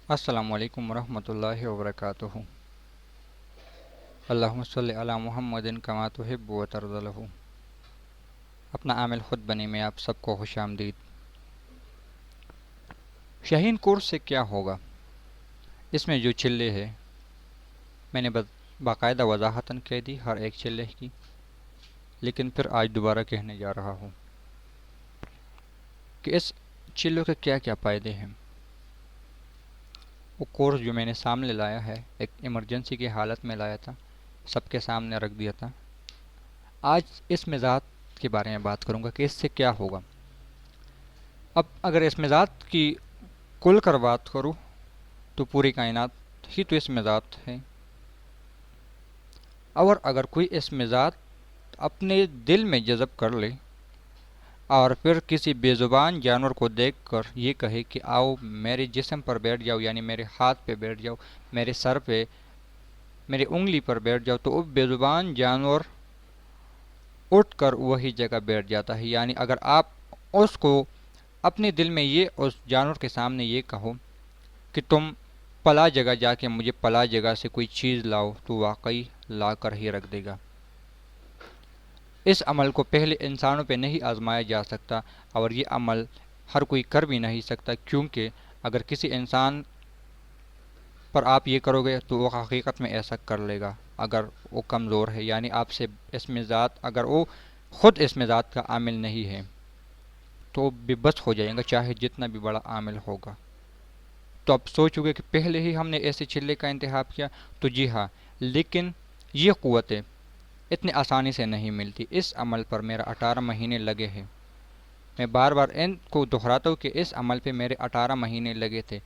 السلام علیکم ورحمۃ اللہ وبرکاتہ۔ اللہم صلی علی محمد کما تحب و ترضی لہ۔ اپنا عامل خود بنے میں آپ سب کو خوش آمدید۔ شاہین کورس سے کیا ہوگا؟ اس میں جو چلے ہے میں نے باقاعدہ وضاحتاً کہہ دی ہر ایک چلے کی، لیکن پھر آج دوبارہ کہنے جا رہا ہوں کہ اس چلوں کے کیا کیا فائدے ہیں۔ وہ کورس جو میں نے سامنے لایا ہے ایک ایمرجنسی کی حالت میں لایا تھا، سب کے سامنے رکھ دیا تھا۔ آج اس مزاج کے بارے میں بات کروں گا کہ اس سے کیا ہوگا۔ اب اگر اس مزاج کی کل کر بات کروں تو پوری کائنات ہی تو اس مزاج ہے، اور اگر کوئی اس مزاج اپنے دل میں جذب کر لے اور پھر کسی بے زبان جانور کو دیکھ کر یہ کہے کہ آؤ میرے جسم پر بیٹھ جاؤ، یعنی میرے ہاتھ پہ بیٹھ جاؤ، میرے سر پہ، میری انگلی پر بیٹھ جاؤ، تو وہ بے زبان جانور اٹھ کر وہی جگہ بیٹھ جاتا ہے۔ یعنی اگر آپ اس کو اپنے دل میں یہ اس جانور کے سامنے یہ کہو کہ تم پلا جگہ جا کے مجھے پلا جگہ سے کوئی چیز لاؤ، تو واقعی لا کر ہی رکھ دے گا۔ اس عمل کو پہلے انسانوں پہ نہیں آزمایا جا سکتا، اور یہ عمل ہر کوئی کر بھی نہیں سکتا، کیونکہ اگر کسی انسان پر آپ یہ کرو گے تو وہ حقیقت میں ایسا کر لے گا اگر وہ کمزور ہے، یعنی آپ سے اس مزاج اگر وہ خود اس مزاج کا عامل نہیں ہے تو وہ بے بس ہو جائے گا، چاہے جتنا بھی بڑا عامل ہوگا۔ تو اب سوچو گے کہ پہلے ہی ہم نے ایسے چلے کا انتخاب کیا، تو جی ہاں، لیکن یہ قوتیں اتنی آسانی سے نہیں ملتی۔ اس عمل پر میرا 18 مہینے لگے ہیں۔ میں بار بار ان کو دہراتا ہوں کہ اس عمل پہ میرے 18 مہینے لگے تھے۔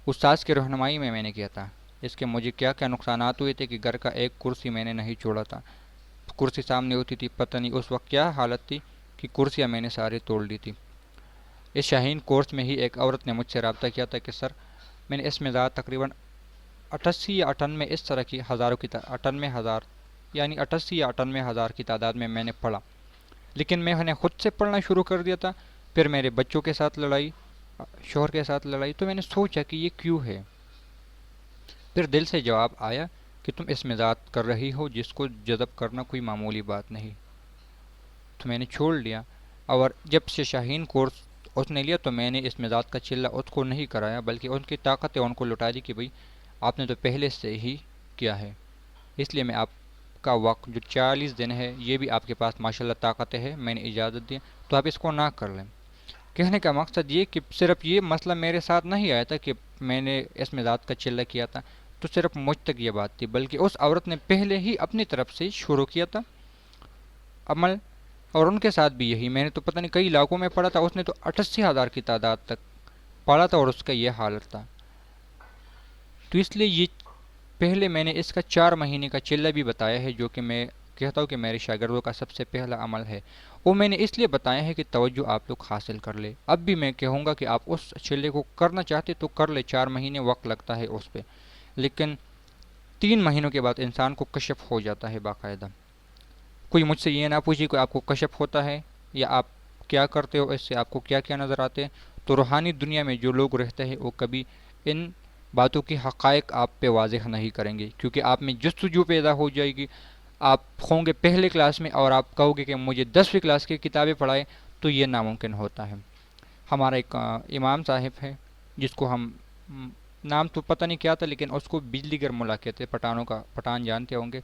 استاذ کی رہنمائی میں نے کیا تھا۔ اس کے مجھے کیا کیا نقصانات ہوئے تھے کہ گھر کا ایک کرسی میں نے نہیں چھوڑا تھا، کرسی سامنے ہوتی تھی، پتہ نہیں اس وقت کیا حالت تھی کہ کرسیاں میں نے سارے توڑ لی تھی۔ اس شاہین کورس میں ہی ایک عورت نے مجھ سے رابطہ کیا تھا کہ سر میں نے اس مزاج تقریباً 88 یا 98 اس طرح کی ہزاروں کی 98,000 یعنی 88 یا 98,000 کی تعداد میں نے پڑھا، لیکن میں نے خود سے پڑھنا شروع کر دیا تھا۔ پھر میرے بچوں کے ساتھ لڑائی، شوہر کے ساتھ لڑائی، تو میں نے سوچا کہ یہ کیوں ہے۔ پھر دل سے جواب آیا کہ تم اس مزاج کر رہی ہو جس کو جذب کرنا کوئی معمولی بات نہیں۔ تو میں نے چھوڑ لیا، اور جب سے شاہین کورس اس نے لیا تو میں نے اس مزاج کا چلہ اس کو نہیں کرایا، بلکہ ان کی طاقتیں ان کو لٹا دی کہ بھئی آپ نے تو پہلے سے ہی کیا ہے، اس لیے میں آپ کا وقت جو 40 دن ہے یہ بھی آپ کے پاس ماشاءاللہ طاقتیں ہے، میں نے اجازت دی، تو آپ اس کو نہ کر لیں۔ کہنے کا مقصد یہ کہ صرف یہ مسئلہ میرے ساتھ نہیں آیا تھا کہ میں نے اس مزاج کا چلہ کیا تھا تو صرف مجھ تک یہ بات تھی، بلکہ اس عورت نے پہلے ہی اپنی طرف سے شروع کیا تھا عمل، اور ان کے ساتھ بھی یہی۔ میں نے تو پتہ نہیں کئی علاقوں میں پڑھا تھا، اس نے تو 88,000 کی تعداد تک پڑھا تھا اور اس کا یہ حالت تھا۔ تو اس لیے یہ پہلے میں نے اس کا 4 مہینے کا چلہ بھی بتایا ہے، جو کہ میں کہتا ہوں کہ میرے شاگردوں کا سب سے پہلا عمل ہے۔ وہ میں نے اس لیے بتایا ہے کہ توجہ آپ لوگ حاصل کر لے۔ اب بھی میں کہوں گا کہ آپ اس چلے کو کرنا چاہتے تو کر لے، 4 مہینے وقت لگتا ہے اس پہ، لیکن 3 مہینوں کے بعد انسان کو کشف ہو جاتا ہے باقاعدہ۔ کوئی مجھ سے یہ نہ پوچھے کہ آپ کو کشف ہوتا ہے یا آپ کیا کرتے ہو، اس سے آپ کو کیا کیا نظر آتے ہیں۔ تو روحانی دنیا میں جو لوگ رہتے ہیں وہ کبھی ان باتوں کی حقائق آپ پہ واضح نہیں کریں گے، کیونکہ آپ میں جستجو پیدا ہو جائے گی۔ آپ ہوں گے پہلے کلاس میں اور آپ کہو گے کہ مجھے 10ویں کلاس کی کتابیں پڑھائیں، تو یہ ناممکن ہوتا ہے۔ ہمارا ایک امام صاحب ہے جس کو ہم نام تو پتہ نہیں کیا تھا، لیکن اس کو بجلی گر ملا کہتے، پٹھانوں کا پٹھان جانتے ہوں گے۔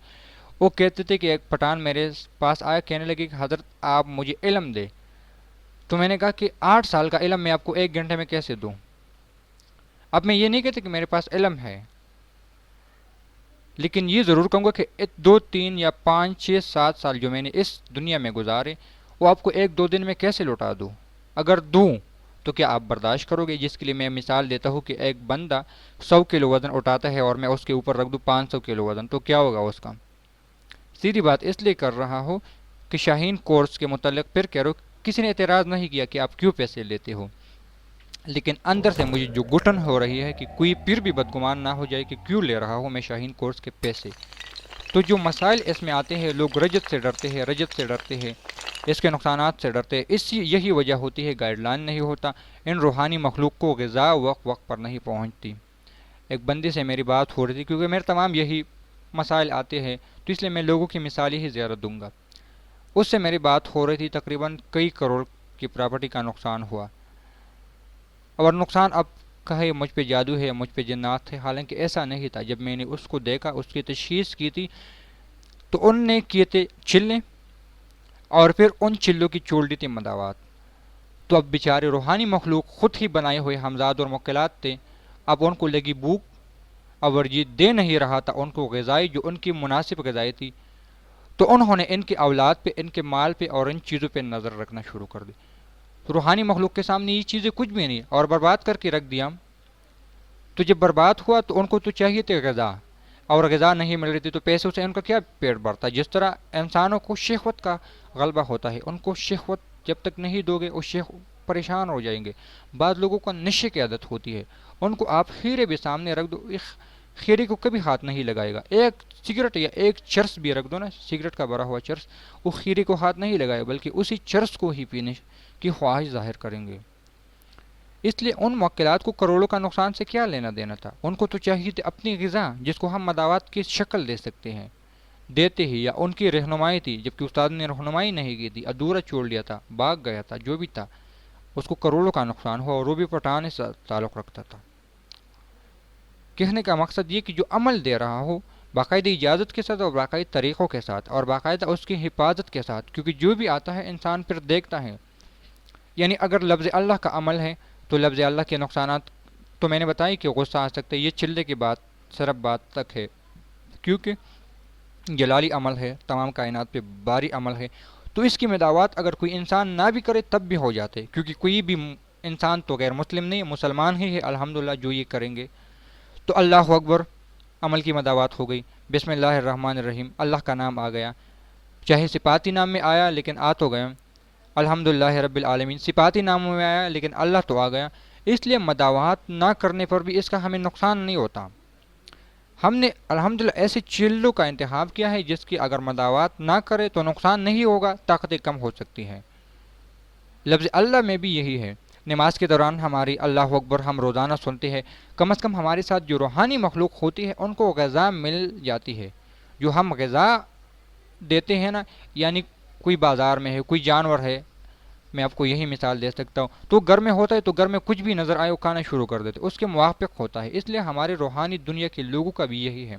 وہ کہتے تھے کہ ایک پٹھان میرے پاس آیا، کہنے لگے کہ حضرت آپ مجھے علم دے۔ تو میں نے کہا کہ 8 سال کا علم میں آپ کو 1 گھنٹے میں کیسے دوں؟ اب میں یہ نہیں کہتا کہ میرے پاس علم ہے، لیکن یہ ضرور کہوں گا کہ 2 3 یا 5 6 7 سال جو میں نے اس دنیا میں گزارے وہ آپ کو 1 2 دن میں کیسے لوٹا دوں؟ اگر دوں تو کیا آپ برداشت کرو گے؟ جس کے لیے میں مثال دیتا ہوں کہ ایک بندہ 100 کلو وزن اٹھاتا ہے اور میں اس کے اوپر رکھ دوں 500 کلو وزن، تو کیا ہوگا اس کا؟ سیدھی بات اس لیے کر رہا ہوں کہ شاہین کورس کے متعلق پھر کہہ رہا ہوں، کسی نے اعتراض نہیں کیا کہ آپ کیوں پیسے لیتے ہو، لیکن اندر سے مجھے جو گھٹن ہو رہی ہے کہ کوئی پھر بھی بدگمان نہ ہو جائے کہ کیوں لے رہا ہوں میں شاہین کورس کے پیسے۔ تو جو مسائل اس میں آتے ہیں، لوگ رجت سے ڈرتے ہیں، رجت سے ڈرتے ہیں، اس کے نقصانات سے ڈرتے ہیں، یہی وجہ ہوتی ہے گائیڈ لائن نہیں ہوتا، ان روحانی مخلوق کو غذا وقت وقت پر نہیں پہنچتی۔ ایک بندے سے میری بات ہو رہی تھی، کیونکہ میرے تمام یہی مسائل آتے ہیں تو اس لیے میں لوگوں کی مثالیں ہی زیادہ دوں گا۔ اس سے میری بات ہو رہی تھی، تقریباً کئی کروڑ کی پراپرٹی کا نقصان ہوا، اور نقصان اب کہے مجھ پہ جادو ہے، مجھ پہ جنات تھے، حالانکہ ایسا نہیں تھا۔ جب میں نے اس کو دیکھا، اس کی تشخیص کی تھی، تو ان نے کیے تھے چلے، اور پھر ان چلوں کی چول دی تھی مداوات۔ تو اب بیچارے روحانی مخلوق خود ہی بنائے ہوئے ہمزاد اور موکلات تھے، اب ان کو لگی بھوک، اور یہ دے نہیں رہا تھا ان کو غذائی جو ان کی مناسب غذائی تھی، تو انہوں نے ان کی اولاد پہ، ان کے مال پہ اور ان چیزوں پہ نظر رکھنا شروع کر دی۔ تو روحانی مخلوق کے سامنے یہ چیزیں کچھ بھی نہیں، اور برباد کر کے رکھ دیا۔ تو جب برباد ہوا تو ان کو تو چاہیے تھے غذا، اور غذا نہیں مل رہی تھی تو پیسوں سے ان کا کیا پیٹ بھرتا۔ جس طرح انسانوں کو شہوت کا غلبہ ہوتا ہے، ان کو شہوت جب تک نہیں دو گے اس پریشان ہو جائیں گے۔ بعض لوگوں کو نشے کی عادت ہوتی ہے، ان کو آپ خیرے بھی سامنے رکھ دو، خیرے کو کبھی ہاتھ نہیں لگائے گا۔ ایک سگریٹ یا ایک چرس بھی رکھ دو نا، سگریٹ کا بھرا ہوا چرس، وہ خیرے کو ہاتھ نہیں لگائے بلکہ اسی چرس کو ہی پینے کی خواہش ظاہر کریں گے۔ اس لیے ان موکلات کو کروڑوں کا نقصان سے کیا لینا دینا تھا؟ ان کو تو چاہیے تھی اپنی غذا، جس کو ہم مداوات کی شکل دے سکتے ہیں، دیتے ہی، یا ان کی رہنمائی تھی، جبکہ استاد نے رہنمائی نہیں کی تھی، ادھورا چھوڑ لیا تھا، بھاگ گیا تھا، جو بھی تھا اس کو کروڑوں کا نقصان ہوا، اور وہ بھی پٹھان سے تعلق رکھتا تھا۔ کہنے کا مقصد یہ کہ جو عمل دے رہا ہو باقاعدہ اجازت کے ساتھ اور باقاعدہ طریقوں کے ساتھ اور باقاعدہ اس کی حفاظت کے ساتھ، کیونکہ جو بھی آتا ہے انسان پھر دیکھتا ہے۔ یعنی اگر لفظ اللہ کا عمل ہے تو لفظ اللہ کے نقصانات تو میں نے بتائی کہ غصہ آ سکتا ہے، یہ چلے کی بات صرف بات تک ہے، کیونکہ جلالی عمل ہے، تمام کائنات پہ باری عمل ہے، تو اس کی مداوات اگر کوئی انسان نہ بھی کرے تب بھی ہو جاتے، کیونکہ کوئی بھی انسان تو غیر مسلم نہیں، مسلمان ہی ہے الحمدللہ جو یہ کریں گے۔ تو اللہ اکبر، عمل کی مداوات ہو گئی، بسم اللہ الرحمن الرحیم، اللہ کا نام آ گیا، چاہے صفاتی نام میں آیا لیکن آ تو گیا، الحمدللہ رب العالمین، صفاتی ناموں میں آیا لیکن اللہ تو آ گیا۔ اس لیے مداوات نہ کرنے پر بھی اس کا ہمیں نقصان نہیں ہوتا۔ ہم نے الحمدللہ ایسے چیلوں کا انتخاب کیا ہے جس کی اگر مداوات نہ کرے تو نقصان نہیں ہوگا، طاقتیں کم ہو سکتی ہیں۔ لفظ اللہ میں بھی یہی ہے۔ نماز کے دوران ہماری اللہ اکبر ہم روزانہ سنتے ہیں، کم از کم ہمارے ساتھ جو روحانی مخلوق ہوتی ہے ان کو غذا مل جاتی ہے۔ جو ہم غذا دیتے ہیں نا، یعنی کوئی بازار میں ہے، کوئی جانور ہے، میں آپ کو یہی مثال دے سکتا ہوں، تو گھر میں ہوتا ہے تو گھر میں کچھ بھی نظر آئے وہ کھانا شروع کر دیتے، اس کے موافق ہوتا ہے۔ اس لیے ہمارے روحانی دنیا کے لوگوں کا بھی یہی ہے،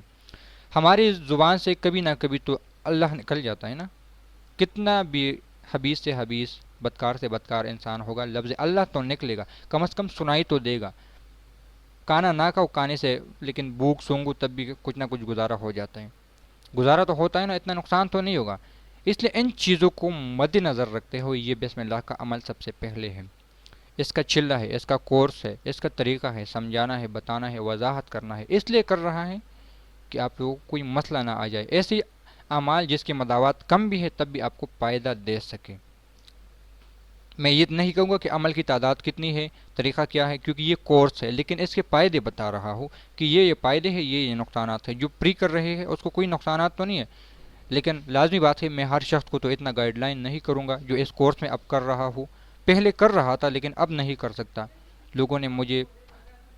ہماری زبان سے کبھی نہ کبھی تو اللہ نکل جاتا ہے نا، کتنا بھی حبیث سے حبیث، بدکار سے بدکار انسان ہوگا، لفظ اللہ تو نکلے گا، کم از کم سنائی تو دے گا۔ کانا نہ کھاؤ کانے سے، لیکن بھوک سونگو تب بھی کچھ نہ کچھ گزارا ہو جاتا ہے، گزارا تو ہوتا ہے نا، اتنا نقصان تو نہیں ہوگا۔ اس لیے ان چیزوں کو مد نظر رکھتے ہوئے یہ بسم اللہ کا عمل سب سے پہلے ہے۔ اس کا چلہ ہے، اس کا کورس ہے، اس کا طریقہ ہے، سمجھانا ہے، بتانا ہے، وضاحت کرنا ہے، اس لیے کر رہا ہے کہ آپ لوگوں کو کوئی مسئلہ نہ آ جائے، ایسی اعمال جس کی مداوات کم بھی ہے تب بھی آپ کو فائدہ دے سکے۔ میں یہ نہیں کہوں گا کہ عمل کی تعداد کتنی ہے، طریقہ کیا ہے، کیونکہ یہ کورس ہے، لیکن اس کے فائدے بتا رہا ہوں کہ یہ فائدے ہیں، یہ نقصانات ہیں۔ جو پری کر رہے ہیں اس کو کوئی نقصانات تو نہیں ہے، لیکن لازمی بات ہے میں ہر شخص کو تو اتنا گائیڈ لائن نہیں کروں گا جو اس کورس میں اب کر رہا ہوں، پہلے کر رہا تھا لیکن اب نہیں کر سکتا۔ لوگوں نے مجھے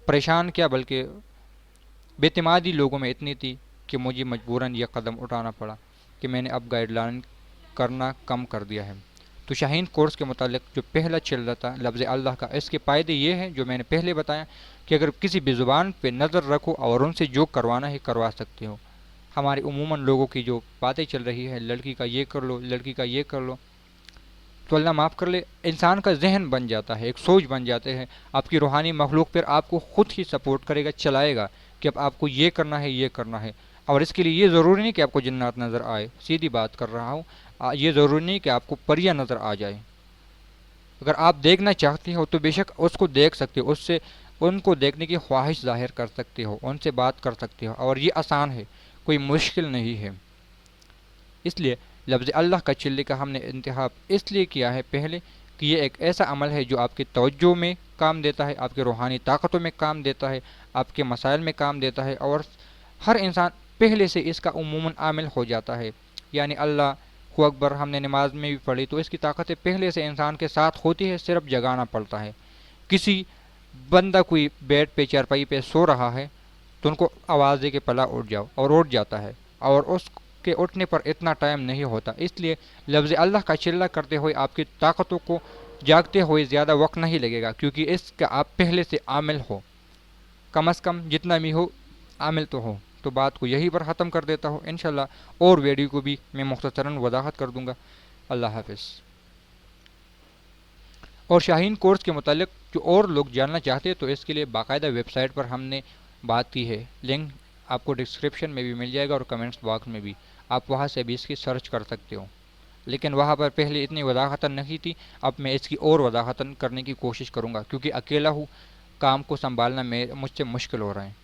پریشان کیا، بلکہ بے اعتمادی لوگوں میں اتنی تھی کہ مجھے مجبوراً یہ قدم اٹھانا پڑا کہ میں نے اب گائیڈ لائن کرنا کم کر دیا ہے۔ تو شاہین کورس کے متعلق جو پہلا چل رہا تھا لفظ اللہ کا، اس کے فائدے یہ ہیں جو میں نے پہلے بتایا کہ اگر کسی بھی زبان پہ نظر رکھو اور ان سے جو کروانا ہے کروا سکتے ہو۔ ہمارے عموماً لوگوں کی جو باتیں چل رہی ہے، لڑکی کا یہ کر لو، لڑکی کا یہ کر لو، تو اللہ معاف کر لے، انسان کا ذہن بن جاتا ہے، ایک سوچ بن جاتے ہیں، آپ کی روحانی مخلوق پھر آپ کو خود ہی سپورٹ کرے گا، چلائے گا کہ اب آپ کو یہ کرنا ہے، یہ کرنا ہے۔ اور اس کے لیے یہ ضروری نہیں کہ آپ کو جنات نظر آئے، سیدھی بات کر رہا ہوں، یہ ضروری نہیں کہ آپ کو پریاں نظر آ جائے۔ اگر آپ دیکھنا چاہتے ہو تو بے شک اس کو دیکھ سکتے ہو، اس سے ان کو دیکھنے کی خواہش ظاہر کر سکتے ہو، ان سے بات کر سکتے ہو، اور یہ آسان ہے، کوئی مشکل نہیں ہے۔ اس لیے لفظ اللہ کا چلے کا ہم نے انتخاب اس لیے کیا ہے پہلے کہ یہ ایک ایسا عمل ہے جو آپ کی توجہ میں کام دیتا ہے، آپ کے روحانی طاقتوں میں کام دیتا ہے، آپ کے مسائل میں کام دیتا ہے، اور ہر انسان پہلے سے اس کا عموماً عامل ہو جاتا ہے۔ یعنی اللہ اکبر ہم نے نماز میں بھی پڑھی تو اس کی طاقتیں پہلے سے انسان کے ساتھ ہوتی ہے، صرف جگانا پڑتا ہے۔ کسی بندہ کوئی بیڈ پہ چارپائی پہ سو رہا ہے تو ان کو آواز دے کے پلا اٹھ جاؤ، اور اٹھ جاتا ہے، اور اس کے اٹھنے پر اتنا ٹائم نہیں ہوتا، اس لیے لفظ اللہ کا چلہ کرتے ہوئے آپ کی طاقتوں کو جاگتے ہوئے زیادہ وقت نہیں لگے گا، کیونکہ اس کا آپ پہلے سے عامل ہو، کم از کم جتنا بھی ہو عامل تو ہو۔ تو بات کو یہی پر ختم کر دیتا ہوں، انشاءاللہ اور ویڈیو کو بھی میں مختصراً وضاحت کر دوں گا۔ اللہ حافظ۔ اور شاہین کورس کے متعلق جو اور لوگ جاننا چاہتے ہیں تو اس کے لیے باقاعدہ ویب سائٹ پر ہم نے بات کی ہے، لنک آپ کو ڈسکرپشن میں بھی مل جائے گا اور کمنٹس باکس میں بھی، آپ وہاں سے بھی اس کی سرچ کر سکتے ہو، لیکن وہاں پر پہلے اتنی وضاحت نہیں تھی، اب میں اس کی اور وضاحت کرنے کی کوشش کروں گا، کیونکہ اکیلا ہوں، کام کو سنبھالنا مجھ سے مشکل ہو رہا ہے۔